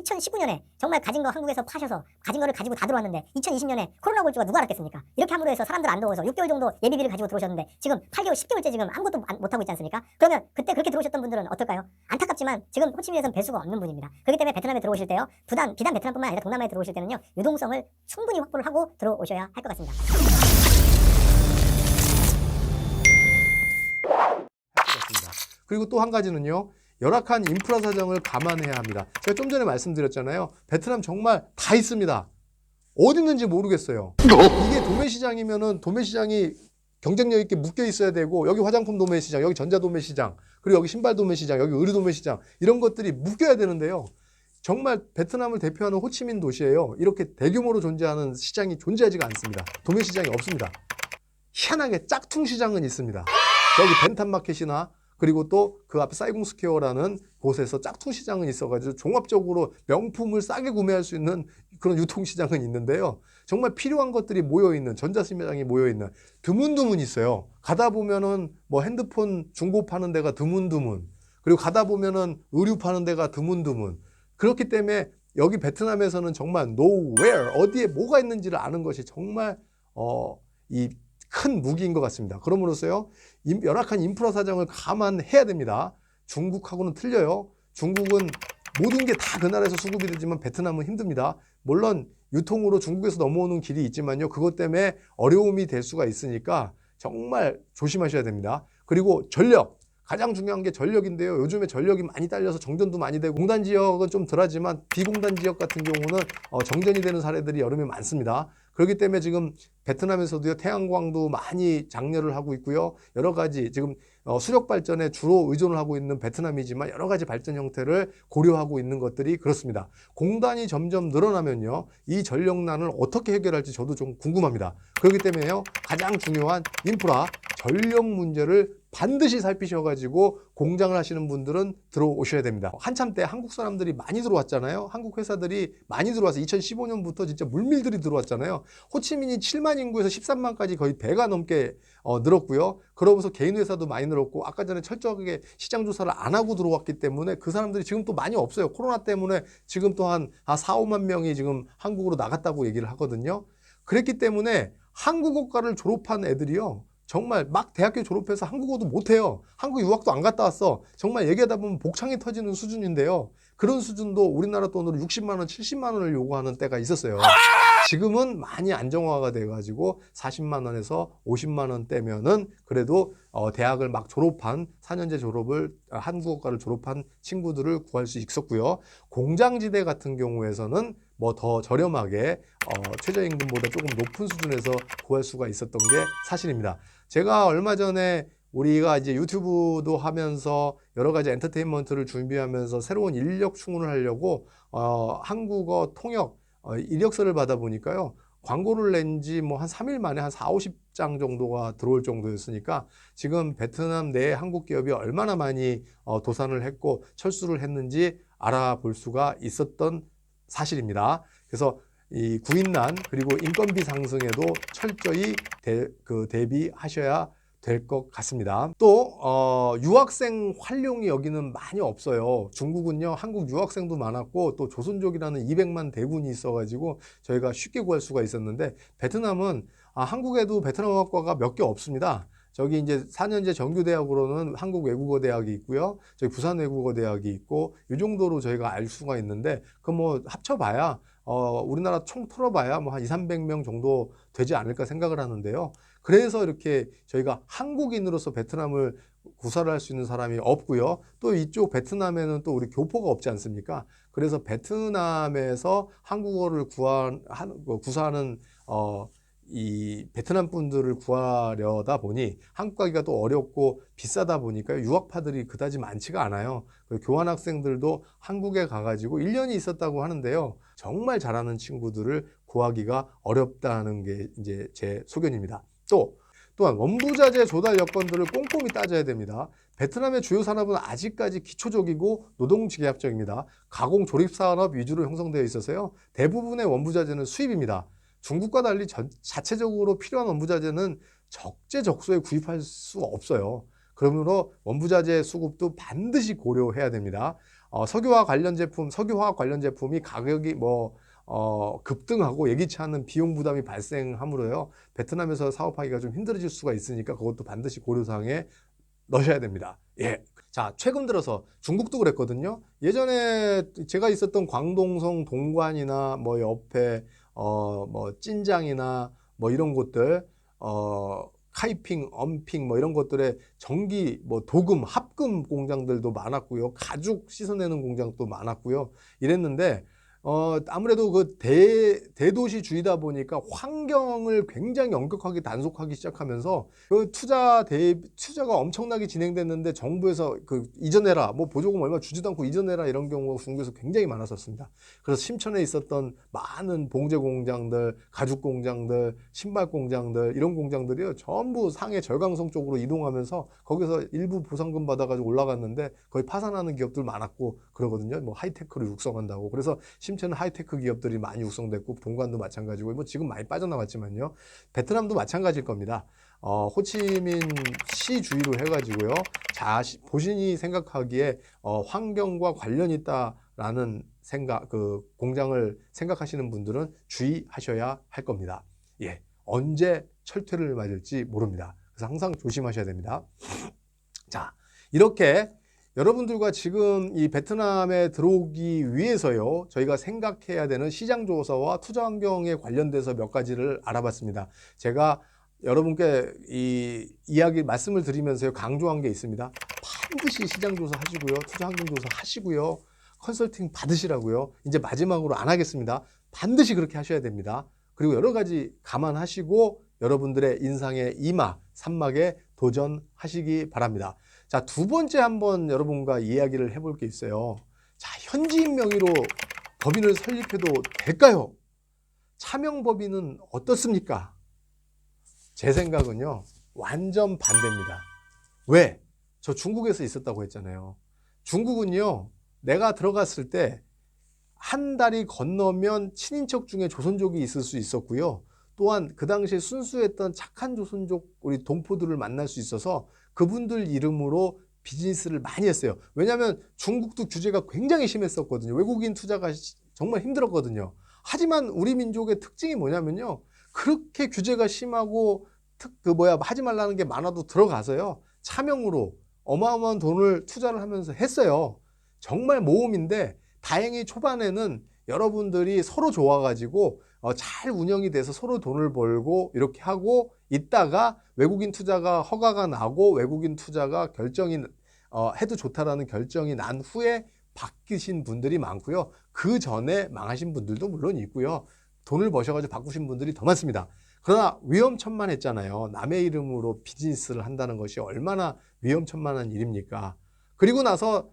2019년에 정말 가진 거 한국에서 파셔서 가진 거를 가지고 다 들어왔는데 2020년에 코로나 올 줄가 누가 알았겠습니까? 이렇게 함으로 해서 사람들 안 더워서 6개월 정도 예비비를 가지고 들어오셨는데 지금 8개월, 10개월째 지금 아무것도 못하고 있지 않습니까? 그러면 그때 그렇게 들어오셨던 분들은 어떨까요? 안타깝지만 지금 호치민에서는 뵐 수가 없는 분입니다. 그렇기 때문에 베트남에 들어오실 때요. 비단 베트남뿐만 아니라 동남아에 들어오실 때는요. 유동성을 충분히 확보를 하고 들어오셔야 할 것 같습니다. 그리고 또 한 가지는요. 열악한 인프라 사정을 감안해야 합니다. 제가 좀 전에 말씀드렸잖아요. 베트남 정말 다 있습니다. 어디 있는지 모르겠어요. 이게 도매시장이면은 도매시장이 경쟁력 있게 묶여 있어야 되고 여기 화장품 도매시장, 여기 전자 도매시장, 그리고 여기 신발 도매시장, 여기 의류 도매시장 이런 것들이 묶여야 되는데요. 정말 베트남을 대표하는 호치민 도시예요. 이렇게 대규모로 존재하는 시장이 존재하지가 않습니다. 도매시장이 없습니다. 희한하게 짝퉁 시장은 있습니다. 여기 벤탄마켓이나 그리고 또 그 앞에 사이공스퀘어라는 곳에서 짝퉁 시장은 있어가지고 종합적으로 명품을 싸게 구매할 수 있는 그런 유통시장은 있는데요. 정말 필요한 것들이 모여있는 전자시장이 모여있는 드문드문 있어요. 가다 보면은 뭐 핸드폰 중고 파는 데가 드문드문, 그리고 가다 보면은 의류 파는 데가 드문드문. 그렇기 때문에 여기 베트남에서는 정말 nowhere 어디에 뭐가 있는지를 아는 것이 정말 이 큰 무기인 것 같습니다. 그럼으로써요, 열악한 인프라 사정을 감안해야 됩니다. 중국하고는 틀려요. 중국은 모든 게 다 그 나라에서 수급이 되지만 베트남은 힘듭니다. 물론 유통으로 중국에서 넘어오는 길이 있지만요. 그것 때문에 어려움이 될 수가 있으니까 정말 조심하셔야 됩니다. 그리고 전력. 가장 중요한 게 전력인데요. 요즘에 전력이 많이 딸려서 정전도 많이 되고 공단 지역은 좀 덜하지만 비공단 지역 같은 경우는 정전이 되는 사례들이 여름에 많습니다. 그렇기 때문에 지금 베트남에서도요, 태양광도 많이 장려를 하고 있고요. 여러 가지 지금 수력 발전에 주로 의존을 하고 있는 베트남이지만 여러 가지 발전 형태를 고려하고 있는 것들이 그렇습니다. 공단이 점점 늘어나면요, 이 전력난을 어떻게 해결할지 저도 좀 궁금합니다. 그렇기 때문에요, 가장 중요한 인프라, 전력 문제를 반드시 살피셔가지고 공장을 하시는 분들은 들어오셔야 됩니다. 한참 때 한국 사람들이 많이 들어왔잖아요. 한국 회사들이 많이 들어와서 2015년부터 진짜 물밀들이 들어왔잖아요. 호치민이 7만 인구에서 13만까지 거의 배가 넘게 늘었고요. 그러면서 개인 회사도 많이 늘었고, 아까 전에 철저하게 시장 조사를 안 하고 들어왔기 때문에 그 사람들이 지금 또 많이 없어요. 코로나 때문에 지금 또 한 4, 5만 명이 지금 한국으로 나갔다고 얘기를 하거든요. 그랬기 때문에 한국어과를 졸업한 애들이요, 정말 막 대학교 졸업해서 한국어도 못해요. 한국 유학도 안 갔다 왔어. 정말 얘기하다 보면 복창이 터지는 수준인데요. 그런 수준도 우리나라 돈으로 60만 원, 70만 원을 요구하는 때가 있었어요. 지금은 많이 안정화가 돼가지고 40만 원에서 50만 원대면은 그래도 대학을 막 졸업한 4년제 졸업을 한국어과를 졸업한 친구들을 구할 수 있었고요. 공장지대 같은 경우에서는 뭐 더 저렴하게 최저임금보다 조금 높은 수준에서 구할 수가 있었던 게 사실입니다. 제가 얼마 전에 우리가 이제 유튜브도 하면서 여러 가지 엔터테인먼트를 준비하면서 새로운 인력 충원을 하려고 한국어 통역 이력서를 받아 보니까요, 광고를 낸 지 뭐 한 3일 만에 한 4, 50장 정도가 들어올 정도였으니까 지금 베트남 내 한국 기업이 얼마나 많이 도산을 했고 철수를 했는지 알아볼 수가 있었던 사실입니다. 그래서 이 구인난 그리고 인건비 상승에도 철저히 대비하셔야 될 것 같습니다. 또 유학생 활용이 여기는 많이 없어요. 중국은요, 한국 유학생도 많았고 또 조선족이라는 200만 대군이 있어가지고 저희가 쉽게 구할 수가 있었는데, 베트남은 한국에도 베트남어과가 몇 개 없습니다. 저기 이제 4년제 정규대학으로는 한국외국어대학이 있고요. 저기 부산외국어대학이 있고, 이 정도로 저희가 알 수가 있는데, 그 뭐 합쳐봐야 우리나라 총 털어봐야 뭐 한 200~300명 정도 되지 않을까 생각을 하는데요. 그래서 이렇게 저희가 한국인으로서 베트남을 구사를 할 수 있는 사람이 없고요. 또 이쪽 베트남에는 또 우리 교포가 없지 않습니까? 그래서 베트남에서 한국어를 구사하는 이 베트남 분들을 구하려다 보니 한국 가기가 또 어렵고 비싸다 보니까 유학파들이 그다지 많지가 않아요. 교환학생들도 한국에 가가지고 1년이 있었다고 하는데요. 정말 잘하는 친구들을 구하기가 어렵다는 게 이제 제 소견입니다. 또한 원부자재 조달 여건들을 꼼꼼히 따져야 됩니다. 베트남의 주요 산업은 아직까지 기초적이고 노동직약적입니다. 가공 조립 산업 위주로 형성되어 있어서요, 대부분의 원부자재는 수입입니다. 중국과 달리 자체적으로 필요한 원부자재는 적재적소에 구입할 수 없어요. 그러므로 원부자재 수급도 반드시 고려해야 됩니다. 석유화 관련 제품, 석유화학 관련 제품이 가격이 급등하고 예기치 않은 비용 부담이 발생하므로요. 베트남에서 사업하기가 좀 힘들어질 수가 있으니까 그것도 반드시 고려사항에 넣으셔야 됩니다. 예. 자, 최근 들어서 중국도 그랬거든요. 예전에 제가 있었던 광동성 동관이나 뭐 옆에 찐장이나 뭐 이런 곳들 카이핑, 엄핑 뭐 이런 것들의 전기 도금, 합금 공장들도 많았고요. 가죽 씻어내는 공장도 많았고요. 이랬는데 아무래도 그 대도시주의다 보니까 환경을 굉장히 엄격하게 단속하기 시작하면서 그 투자가 엄청나게 진행됐는데 정부에서 그 이전해라, 뭐 보조금 얼마 주지도 않고 이전해라 이런 경우가 중국에서 굉장히 많았었습니다. 그래서 심천에 있었던 많은 봉제 공장들, 가죽 공장들, 신발 공장들 이런 공장들이요 전부 상해 절강성 쪽으로 이동하면서 거기서 일부 보상금 받아가지고 올라갔는데 거의 파산하는 기업들 많았고 그러거든요. 뭐 하이테크를 육성한다고. 그래서 심천은 하이테크 기업들이 많이 육성됐고 동관도 마찬가지고 뭐 지금 많이 빠져나갔지만요. 베트남도 마찬가지일 겁니다. 호치민 시주의로 해가지고요. 보신이 생각하기에 환경과 관련이 있다라는 그 공장을 생각하시는 분들은 주의하셔야 할 겁니다. 예, 언제 철퇴를 맞을지 모릅니다. 그래서 항상 조심하셔야 됩니다. 자, 이렇게 여러분들과 지금 이 베트남에 들어오기 위해서요, 저희가 생각해야 되는 시장 조사와 투자 환경에 관련돼서 몇 가지를 알아봤습니다. 제가 여러분께 이 이야기 말씀을 드리면서 강조한 게 있습니다. 반드시 시장 조사 하시고요, 투자 환경 조사 하시고요, 컨설팅 받으시라고요. 이제 마지막으로 안 하겠습니다. 반드시 그렇게 하셔야 됩니다. 그리고 여러 가지 감안하시고 여러분들의 인상의 2막, 3막에 도전하시기 바랍니다. 자, 두 번째 한번 여러분과 이야기를 해볼 게 있어요. 자, 현지인 명의로 법인을 설립해도 될까요? 차명법인은 어떻습니까? 제 생각은요, 완전 반대입니다. 왜? 저 중국에서 있었다고 했잖아요. 중국은요, 내가 들어갔을 때 한 달이 건너면 친인척 중에 조선족이 있을 수 있었고요. 또한 그 당시에 순수했던 착한 조선족 우리 동포들을 만날 수 있어서 그분들 이름으로 비즈니스를 많이 했어요. 왜냐하면 중국도 규제가 굉장히 심했었거든요. 외국인 투자가 정말 힘들었거든요. 하지만 우리 민족의 특징이 뭐냐면요. 그렇게 규제가 심하고 하지 말라는 게 많아도 들어가서요. 차명으로 어마어마한 돈을 투자를 하면서 했어요. 정말 모험인데 다행히 초반에는 여러분들이 서로 좋아가지고 잘 운영이 돼서 서로 돈을 벌고 이렇게 하고 있다가 외국인 투자가 허가가 나고 외국인 투자가 해도 좋다라는 결정이 난 후에 바뀌신 분들이 많고요. 그 전에 망하신 분들도 물론 있고요. 돈을 버셔가지고 바꾸신 분들이 더 많습니다. 그러나 위험천만했잖아요. 남의 이름으로 비즈니스를 한다는 것이 얼마나 위험천만한 일입니까? 그리고 나서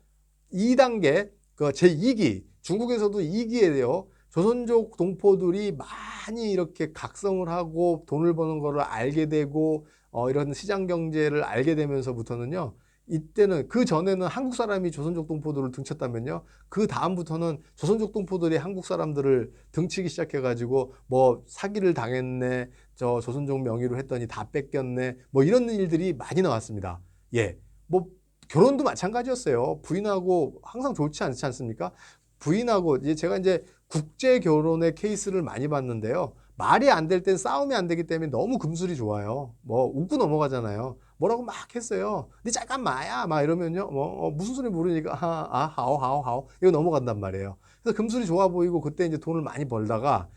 2단계, 그 제2기, 중국에서도 2기에요. 조선족 동포들이 많이 이렇게 각성을 하고 돈을 버는 거를 알게 되고 이런 시장 경제를 알게 되면서부터는요. 이때는 그 전에는 한국 사람이 조선족 동포들을 등쳤다면요. 그 다음부터는 조선족 동포들이 한국 사람들을 등치기 시작해가지고 뭐 사기를 당했네, 저 조선족 명의로 했더니 다 뺏겼네, 뭐 이런 일들이 많이 나왔습니다. 예, 뭐 결혼도 마찬가지였어요. 부인하고 항상 좋지 않지 않습니까? 부인하고 제가 이제 국제 결혼의 케이스를 많이 봤는데요. 말이 안 될 땐 싸움이 안 되기 때문에 너무 금술이 좋아요. 뭐 웃고 넘어가잖아요. 뭐라고 막 했어요. 네 잠깐 마야 막 이러면요. 무슨 소리 모르니까 하오 이거 넘어간단 말이에요. 그래서 금술이 좋아 보이고 그때 이제 돈을 많이 벌다가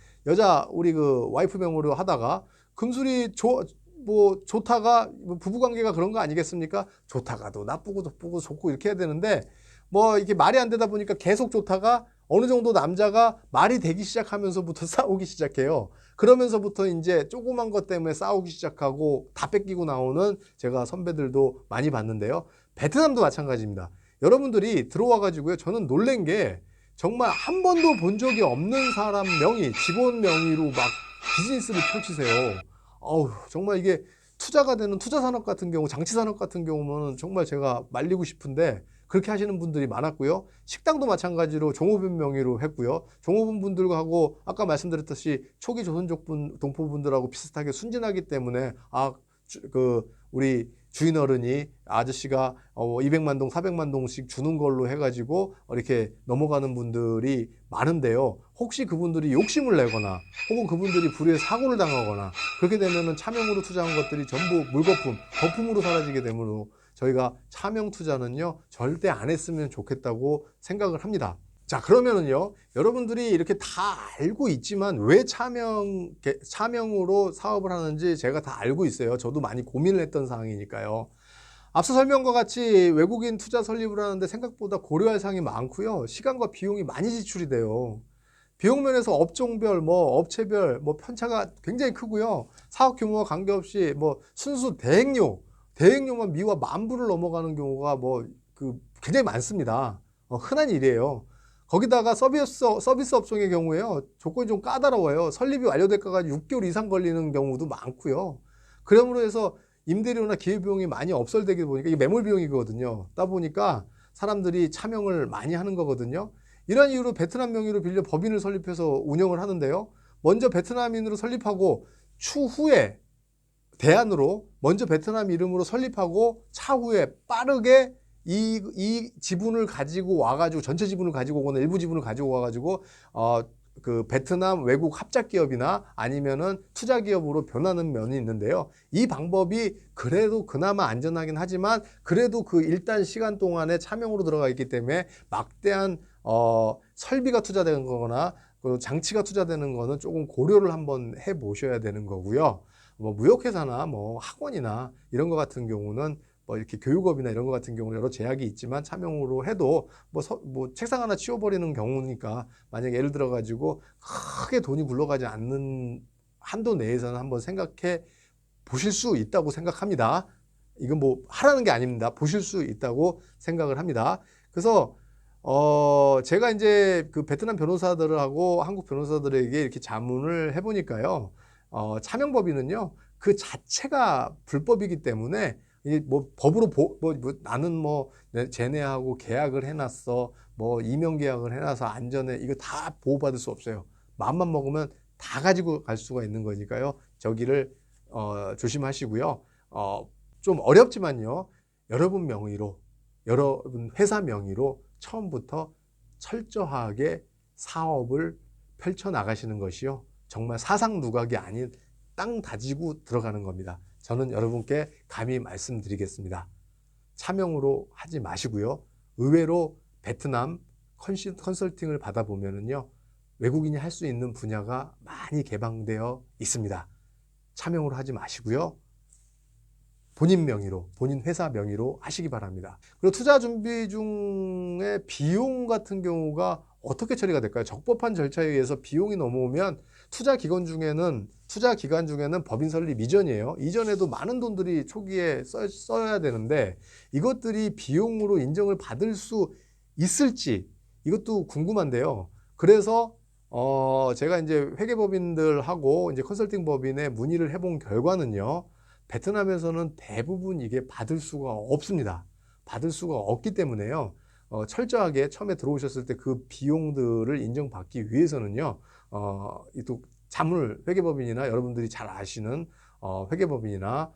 우리 그 와이프 명으로 하다가 금술이 좋다가 부부관계가 그런 거 아니겠습니까? 좋다가도 나쁘고 좋고 이렇게 해야 되는데 뭐 이게 말이 안 되다 보니까 계속 좋다가 어느 정도 남자가 말이 되기 시작하면서부터 싸우기 시작해요. 그러면서부터 이제 조그만 것 때문에 싸우기 시작하고 다 뺏기고 나오는 제가 선배들도 많이 봤는데요. 베트남도 마찬가지입니다. 여러분들이 들어와가지고요. 저는 놀란 게 정말 한 번도 본 적이 없는 사람 명의, 직원 명의로 막 비즈니스를 펼치세요. 정말 이게 투자가 되는 투자산업 같은 경우, 장치산업 같은 경우는 정말 제가 말리고 싶은데 그렇게 하시는 분들이 많았고요. 식당도 마찬가지로 종업원 명의로 했고요. 종업원 분들하고 아까 말씀드렸듯이 초기 조선족 동포분들하고 비슷하게 순진하기 때문에 우리 주인 어른이 아저씨가 200만 동, 400만 동씩 주는 걸로 해가지고 이렇게 넘어가는 분들이 많은데요. 혹시 그분들이 욕심을 내거나 혹은 그분들이 불의의 사고를 당하거나 그렇게 되면은 차명으로 투자한 것들이 전부 물거품, 거품으로 사라지게 되므로 저희가 차명 투자는요 절대 안 했으면 좋겠다고 생각을 합니다. 자, 그러면은요, 여러분들이 이렇게 다 알고 있지만 왜 차명으로 사업을 하는지 제가 다 알고 있어요. 저도 많이 고민을 했던 사항이니까요. 앞서 설명과 같이 외국인 투자 설립을 하는데 생각보다 고려할 사항이 많고요. 시간과 비용이 많이 지출이 돼요. 비용 면에서 업종별, 업체별, 편차가 굉장히 크고요. 사업 규모와 관계없이 순수 대행료만 미화 만불을 넘어가는 경우가 굉장히 많습니다. 흔한 일이에요. 거기다가 서비스 업종의 경우에요. 조건이 좀 까다로워요. 설립이 완료될 까지 6개월 이상 걸리는 경우도 많고요. 그러므로 해서 임대료나 기회비용이 많이 업설되게 보니까 이게 매몰 비용이거든요. 따 보니까 사람들이 차명을 많이 하는 거거든요. 이런 이유로 베트남 명의로 빌려 법인을 설립해서 운영을 하는데요. 먼저 베트남인으로 설립하고 추후에 대안으로 먼저 베트남 이름으로 설립하고 차후에 빠르게 이 지분을 가지고 와가지고 전체 지분을 가지고 오거나 일부 지분을 가지고 와가지고 그 베트남 외국 합작 기업이나 아니면은 투자 기업으로 변하는 면이 있는데요. 이 방법이 그래도 그나마 안전하긴 하지만 그래도 그 일단 시간 동안에 차명으로 들어가 있기 때문에 막대한 설비가 투자되는 거거나 그 장치가 투자되는 거는 조금 고려를 한번 해 보셔야 되는 거고요. 무역회사나 학원이나 이런 거 같은 경우는 이렇게 교육업이나 이런 거 같은 경우는 여러 제약이 있지만 차명으로 해도 책상 하나 치워버리는 경우니까 만약에 예를 들어 가지고 크게 돈이 굴러가지 않는 한도 내에서는 한번 생각해 보실 수 있다고 생각합니다. 이건 하라는 게 아닙니다. 보실 수 있다고 생각을 합니다. 그래서 제가 이제 그 베트남 변호사들하고 한국 변호사들에게 이렇게 자문을 해보니까요. 차명법인은요, 그 자체가 불법이기 때문에 법으로 나는 쟤네하고 계약을 해놨어, 이명 계약을 해놔서 안전해, 이거 다 보호받을 수 없어요. 마음만 먹으면 다 가지고 갈 수가 있는 거니까요. 저기를 조심하시고요. 좀 어렵지만요, 여러분 명의로, 여러분 회사 명의로 처음부터 철저하게 사업을 펼쳐 나가시는 것이요, 정말 사상 누각이 아닌 땅 다지고 들어가는 겁니다. 저는 여러분께 감히 말씀드리겠습니다. 차명으로 하지 마시고요. 의외로 베트남 컨설팅을 받아보면은요, 외국인이 할 수 있는 분야가 많이 개방되어 있습니다. 차명으로 하지 마시고요. 본인 명의로, 본인 회사 명의로 하시기 바랍니다. 그리고 투자 준비 중에 비용 같은 경우가 어떻게 처리가 될까요? 적법한 절차에 의해서 비용이 넘어오면 투자 기간 중에는 법인 설립 이전이에요. 이전에도 많은 돈들이 초기에 써야 되는데 이것들이 비용으로 인정을 받을 수 있을지 이것도 궁금한데요. 그래서 제가 이제 회계법인들하고 이제 컨설팅 법인에 문의를 해본 결과는요, 베트남에서는 대부분 이게 받을 수가 없습니다. 받을 수가 없기 때문에요. 철저하게 처음에 들어오셨을 때 그 비용들을 인정받기 위해서는요, 또 회계법인이나 여러분들이 잘 아시는 회계법인이나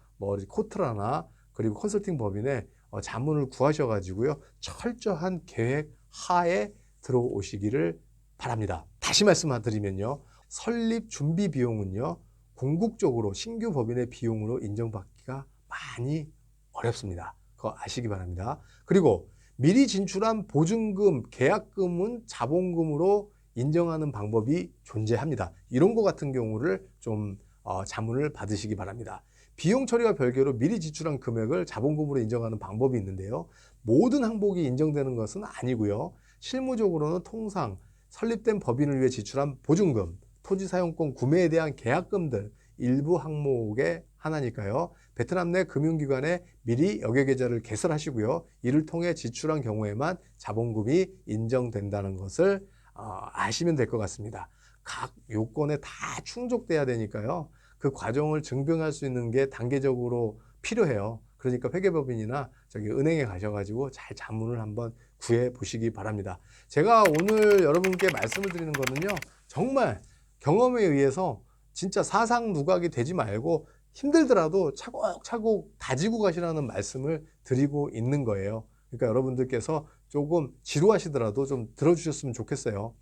코트라나 그리고 컨설팅 법인에 자문을 구하셔가지고요, 철저한 계획 하에 들어오시기를 바랍니다. 다시 말씀드리면요, 설립 준비 비용은요, 궁극적으로 신규 법인의 비용으로 인정받기가 많이 어렵습니다. 그거 아시기 바랍니다. 그리고 미리 진출한 보증금, 계약금은 자본금으로 인정하는 방법이 존재합니다. 이런 것 같은 경우를 좀 자문을 받으시기 바랍니다. 비용 처리와 별개로 미리 지출한 금액을 자본금으로 인정하는 방법이 있는데요. 모든 항목이 인정되는 것은 아니고요. 실무적으로는 통상 설립된 법인을 위해 지출한 보증금, 토지 사용권 구매에 대한 계약금들 일부 항목의 하나니까요. 베트남 내 금융기관에 미리 여객계좌를 개설하시고요. 이를 통해 지출한 경우에만 자본금이 인정된다는 것을 아시면 될 것 같습니다. 각 요건에 다 충족돼야 되니까요. 그 과정을 증빙할 수 있는 게 단계적으로 필요해요. 그러니까 회계법인이나 은행에 가셔가지고 잘 자문을 한번 구해 보시기 바랍니다. 제가 오늘 여러분께 말씀을 드리는 거는요, 정말 경험에 의해서 진짜 사상 누각이 되지 말고 힘들더라도 차곡차곡 다지고 가시라는 말씀을 드리고 있는 거예요. 그러니까 여러분들께서 조금 지루하시더라도 좀 들어주셨으면 좋겠어요.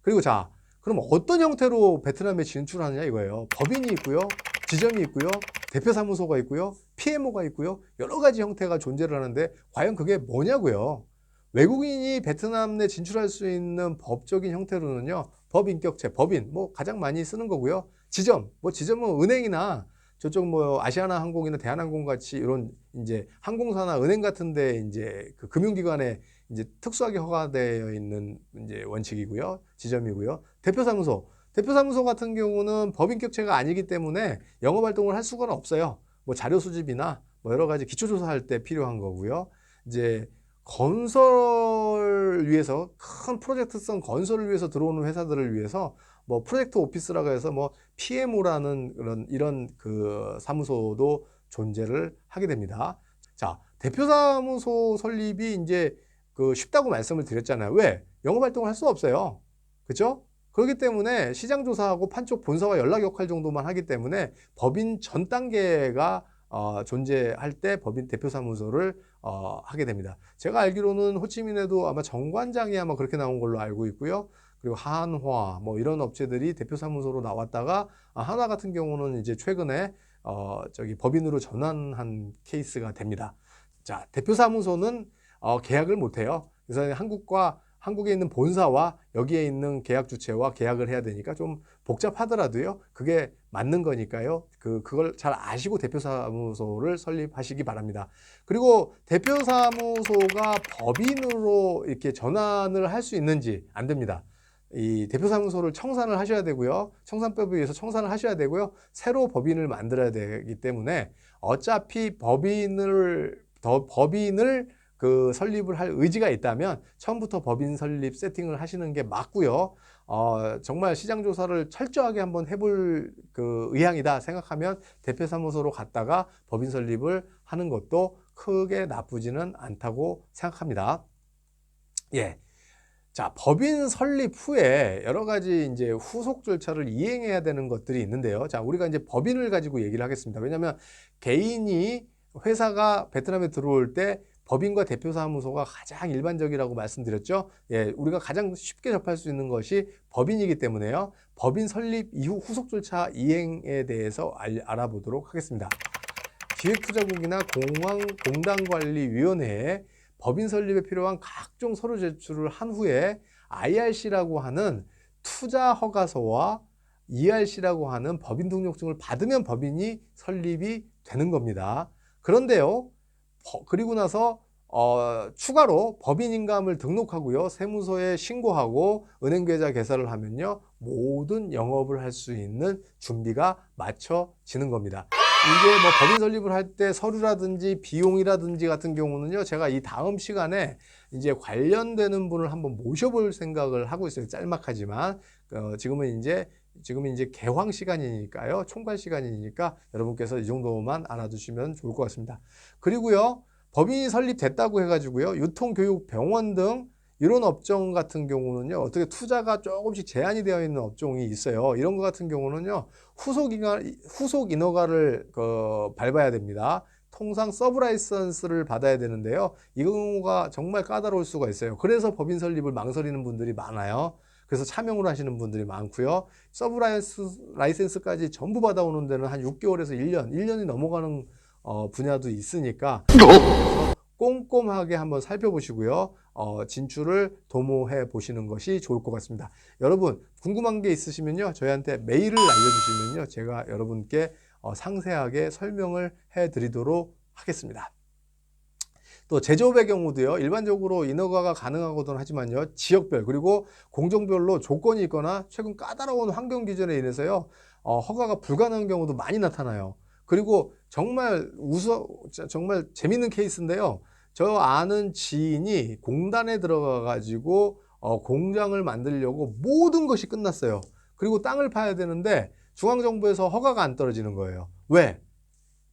그리고 자, 그럼 어떤 형태로 베트남에 진출하느냐 이거예요. 법인이 있고요, 지점이 있고요, 대표사무소가 있고요, PMO가 있고요, 여러 가지 형태가 존재를 하는데 과연 그게 뭐냐고요. 외국인이 베트남 내 진출할 수 있는 법적인 형태로는요, 법인격체, 법인 뭐 가장 많이 쓰는 거고요. 지점, 뭐 지점은 은행이나 저쪽 뭐 아시아나 항공이나 대한항공 같이 이런 이제 항공사나 은행 같은데 이제 그 금융기관에 이제 특수하게 허가되어 있는 이제 원칙이고요. 지점이고요. 대표사무소 같은 경우는 법인격체가 아니기 때문에 영업활동을 할 수가 없어요. 뭐 자료 수집이나 뭐 여러 가지 기초조사할 때 필요한 거고요. 이제 건설 위해서 큰 프로젝트성 건설을 위해서 들어오는 회사들을 위해서 뭐 프로젝트 오피스라고 해서 뭐 PMO라는 이런 그 사무소도 존재를 하게 됩니다. 자, 대표사무소 설립이 이제 그 쉽다고 말씀을 드렸잖아요. 왜? 영업활동을 할 수 없어요. 그렇죠? 그렇기 때문에 시장조사하고 판촉 본사와 연락 역할 정도만 하기 때문에 법인 전 단계가 존재할 때 법인 대표사무소를 하게 됩니다. 제가 알기로는 호치민에도 아마 정관장이 아마 그렇게 나온 걸로 알고 있고요. 그리고 한화 뭐 이런 업체들이 대표사무소로 나왔다가 한화 같은 경우는 이제 최근에 법인으로 전환한 케이스가 됩니다. 자, 대표사무소는 계약을 못 해요. 그래서 한국에 있는 본사와 여기에 있는 계약 주체와 계약을 해야 되니까 좀 복잡하더라도요. 그게 맞는 거니까요. 그걸 잘 아시고 대표사무소를 설립하시기 바랍니다. 그리고 대표사무소가 법인으로 이렇게 전환을 할 수 있는지 안 됩니다. 이 대표사무소를 청산을 하셔야 되고요. 청산법에 의해서 청산을 하셔야 되고요. 새로 법인을 만들어야 되기 때문에 어차피 법인을 그 설립을 할 의지가 있다면 처음부터 법인 설립 세팅을 하시는 게 맞고요. 정말 시장 조사를 철저하게 한번 해볼 그 의향이다 생각하면 대표사무소로 갔다가 법인 설립을 하는 것도 크게 나쁘지는 않다고 생각합니다. 예. 자, 법인 설립 후에 여러 가지 이제 후속 절차를 이행해야 되는 것들이 있는데요. 자, 우리가 이제 법인을 가지고 얘기를 하겠습니다. 왜냐하면 회사가 베트남에 들어올 때 법인과 대표사무소가 가장 일반적이라고 말씀드렸죠. 예, 우리가 가장 쉽게 접할 수 있는 것이 법인이기 때문에요. 법인 설립 이후 후속 절차 이행에 대해서 알아보도록 하겠습니다. 기획투자국이나 공단관리위원회에 법인 설립에 필요한 각종 서류 제출을 한 후에 IRC라고 하는 투자 허가서와 ERC라고 하는 법인 등록증을 받으면 법인이 설립이 되는 겁니다. 그런데요, 그리고 나서 추가로 법인인감을 등록하고요, 세무서에 신고하고 은행계좌 개설을 하면요, 모든 영업을 할 수 있는 준비가 마쳐지는 겁니다. 이게 뭐 법인 설립을 할 때 서류라든지 비용이라든지 같은 경우는요, 제가 이 다음 시간에 이제 관련되는 분을 한번 모셔볼 생각을 하고 있어요. 짤막하지만 지금은 이제 개황 시간이니까요, 총괄 시간이니까 여러분께서 이 정도만 알아두시면 좋을 것 같습니다. 그리고요, 법인이 설립됐다고 해가지고요, 유통교육, 병원 등 이런 업종 같은 경우는요, 어떻게 투자가 조금씩 제한이 되어 있는 업종이 있어요. 이런 것 같은 경우는요, 후속 인허가를 밟아야 됩니다. 통상 서브 라이선스를 받아야 되는데요, 이 경우가 정말 까다로울 수가 있어요. 그래서 법인 설립을 망설이는 분들이 많아요. 그래서 차명으로 하시는 분들이 많고요. 서브 라이센스까지 전부 받아오는 데는 한 6개월에서 1년이 넘어가는 분야도 있으니까 꼼꼼하게 한번 살펴보시고요. 진출을 도모해 보시는 것이 좋을 것 같습니다. 여러분, 궁금한 게 있으시면요, 저희한테 메일을 알려주시면요, 제가 여러분께 상세하게 설명을 해 드리도록 하겠습니다. 또 제조업의 경우도요, 일반적으로 인허가가 가능하거든 하지만요, 지역별 그리고 공정별로 조건이 있거나 최근 까다로운 환경 기준에 인해서요, 허가가 불가능한 경우도 많이 나타나요. 그리고 정말 재밌는 케이스인데요, 저 아는 지인이 공단에 들어가 가지고 공장을 만들려고 모든 것이 끝났어요. 그리고 땅을 파야 되는데 중앙정부에서 허가가 안 떨어지는 거예요. 왜?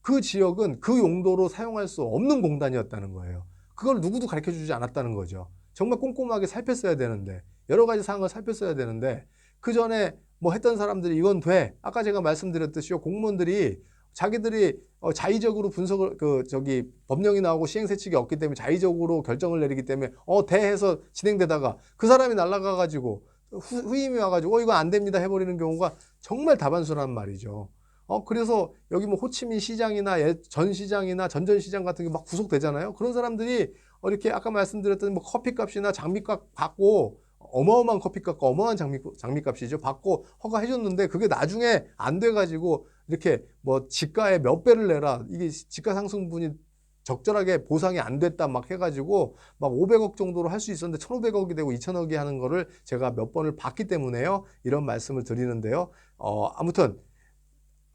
그 지역은 그 용도로 사용할 수 없는 공단이었다는 거예요. 그걸 누구도 가르쳐 주지 않았다는 거죠. 정말 꼼꼼하게 살폈어야 되는데, 여러 가지 사항을 살폈어야 되는데, 그 전에 뭐 했던 사람들이 이건 돼. 아까 제가 말씀드렸듯이요, 공무원들이 자기들이 자의적으로 분석을 법령이 나오고 시행세칙이 없기 때문에 자의적으로 결정을 내리기 때문에 대해서 진행되다가 그 사람이 날아가 가지고 후임이 와가지고 이거 안 됩니다 해버리는 경우가 정말 다반수란 말이죠. 그래서 여기 뭐 호치민 시장이나 전 시장이나 전전 시장 같은 게 막 구속되잖아요. 그런 사람들이 이렇게 아까 말씀드렸던 뭐 커피값이나 장미값 받고 어마어마한 커피값과 어마어마한 장미값이죠. 받고 허가해줬는데 그게 나중에 안 돼가지고 이렇게 뭐 지가의 몇 배를 내라. 이게 지가 상승분이 적절하게 보상이 안 됐다 막 해가지고 막 500억 정도로 할 수 있었는데 1,500억이 되고 2,000억이 하는 거를 제가 몇 번을 봤기 때문에요. 이런 말씀을 드리는데요. 아무튼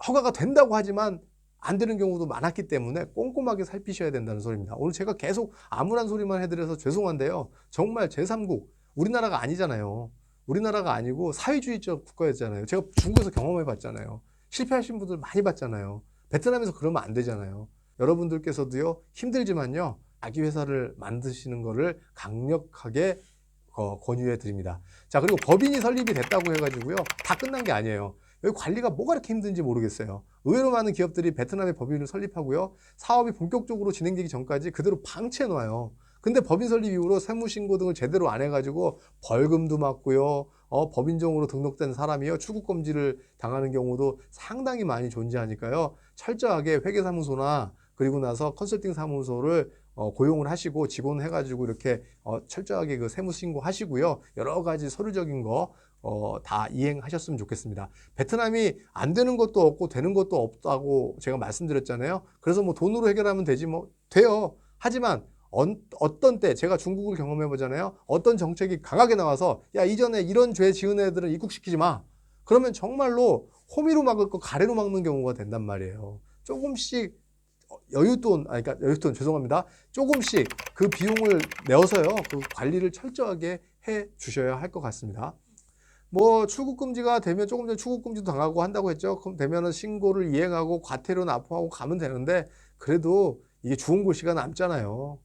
허가가 된다고 하지만 안 되는 경우도 많았기 때문에 꼼꼼하게 살피셔야 된다는 소리입니다. 오늘 제가 계속 암울한 소리만 해드려서 죄송한데요. 정말 제3국, 우리나라가 아니잖아요. 우리나라가 아니고 사회주의적 국가였잖아요. 제가 중국에서 경험해 봤잖아요. 실패하신 분들 많이 봤잖아요. 베트남에서 그러면 안 되잖아요. 여러분들께서도요, 힘들지만요, 자기 회사를 만드시는 거를 강력하게 권유해 드립니다. 자, 그리고 법인이 설립이 됐다고 해가지고요, 다 끝난 게 아니에요. 여기 관리가 뭐가 이렇게 힘든지 모르겠어요. 의외로 많은 기업들이 베트남에 법인을 설립하고요, 사업이 본격적으로 진행되기 전까지 그대로 방치해 놔요. 근데 법인 설립 이후로 세무신고 등을 제대로 안 해가지고 벌금도 맞고요, 법인종으로 등록된 사람이요, 출국금지를 당하는 경우도 상당히 많이 존재하니까요, 철저하게 회계사무소나 그리고 나서 컨설팅 사무소를 고용을 하시고 직원 해가지고 이렇게 철저하게 그 세무신고 하시고요, 여러 가지 서류적인 거 다 이행하셨으면 좋겠습니다. 베트남이 안 되는 것도 없고 되는 것도 없다고 제가 말씀드렸잖아요. 그래서 뭐 돈으로 해결하면 되지 뭐 돼요. 하지만 어떤 때 제가 중국을 경험해 보잖아요. 어떤 정책이 강하게 나와서 야, 이전에 이런 죄 지은 애들은 입국시키지 마. 그러면 정말로 호미로 막을 거 가래로 막는 경우가 된단 말이에요. 조금씩 여윳돈 죄송합니다. 조금씩 그 비용을 내어서요, 그 관리를 철저하게 해 주셔야 할 것 같습니다. 뭐 출국금지가 되면 조금 전에 출국금지도 당하고 한다고 했죠. 그럼 되면은 신고를 이행하고 과태료 납부하고 가면 되는데 그래도 이게 좋은 글씨가 남잖아요.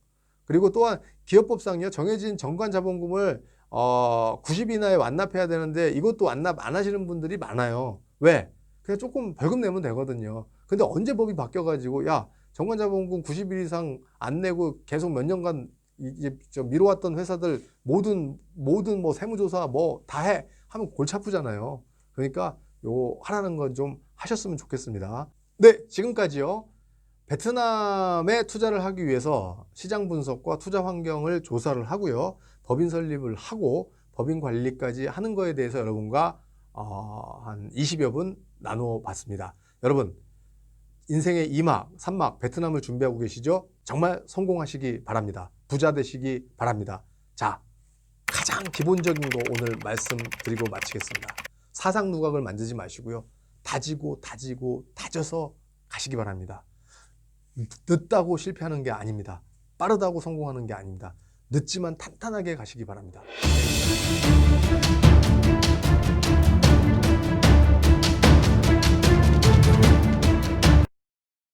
그리고 또한 기업법상요, 정해진 정관자본금을 90일 이나에 완납해야 되는데 이것도 완납 안 하시는 분들이 많아요. 왜? 그냥 조금 벌금 내면 되거든요. 근데 언제 법이 바뀌어가지고 야, 정관자본금 90일 이상 안 내고 계속 몇 년간 이제 미뤄왔던 회사들 모든 뭐 세무조사 뭐 다 해 하면 골치 아프잖아요. 그러니까 요 하라는 건 좀 하셨으면 좋겠습니다. 네, 지금까지요, 베트남에 투자를 하기 위해서 시장 분석과 투자 환경을 조사를 하고요, 법인 설립을 하고 법인 관리까지 하는 거에 대해서 여러분과 한 20여 분 나눠 봤습니다. 여러분, 인생의 2막, 3막 베트남을 준비하고 계시죠? 정말 성공하시기 바랍니다. 부자 되시기 바랍니다. 자, 가장 기본적인 거 오늘 말씀드리고 마치겠습니다. 사상 누각을 만들지 마시고요, 다지고 다져서 가시기 바랍니다. 늦다고 실패하는 게 아닙니다. 빠르다고 성공하는 게 아닙니다. 늦지만 탄탄하게 가시기 바랍니다.